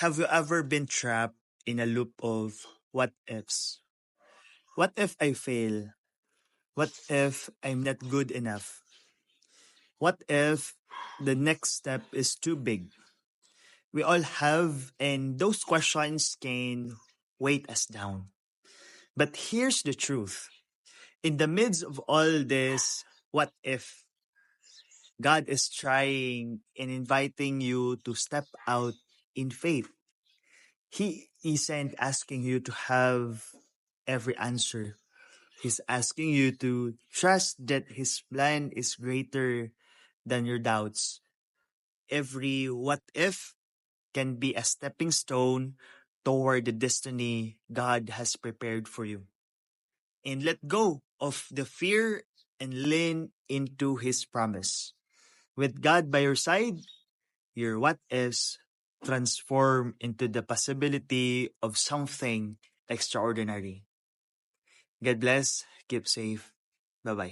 Have you ever been trapped in a loop of what ifs? What if I fail? What if I'm not good enough? What if the next step is too big? We all have, and those questions can weight us down. But here's the truth. In the midst of all this, what if God is trying and inviting you to step out in faith? He isn't asking you to have every answer. He's asking you to trust that His plan is greater than your doubts. Every what if can be a stepping stone toward the destiny God has prepared for you. And let go of the fear and lean into His promise. With God by your side, your what ifs transform into the possibility of something extraordinary. God bless. Keep safe. Bye bye.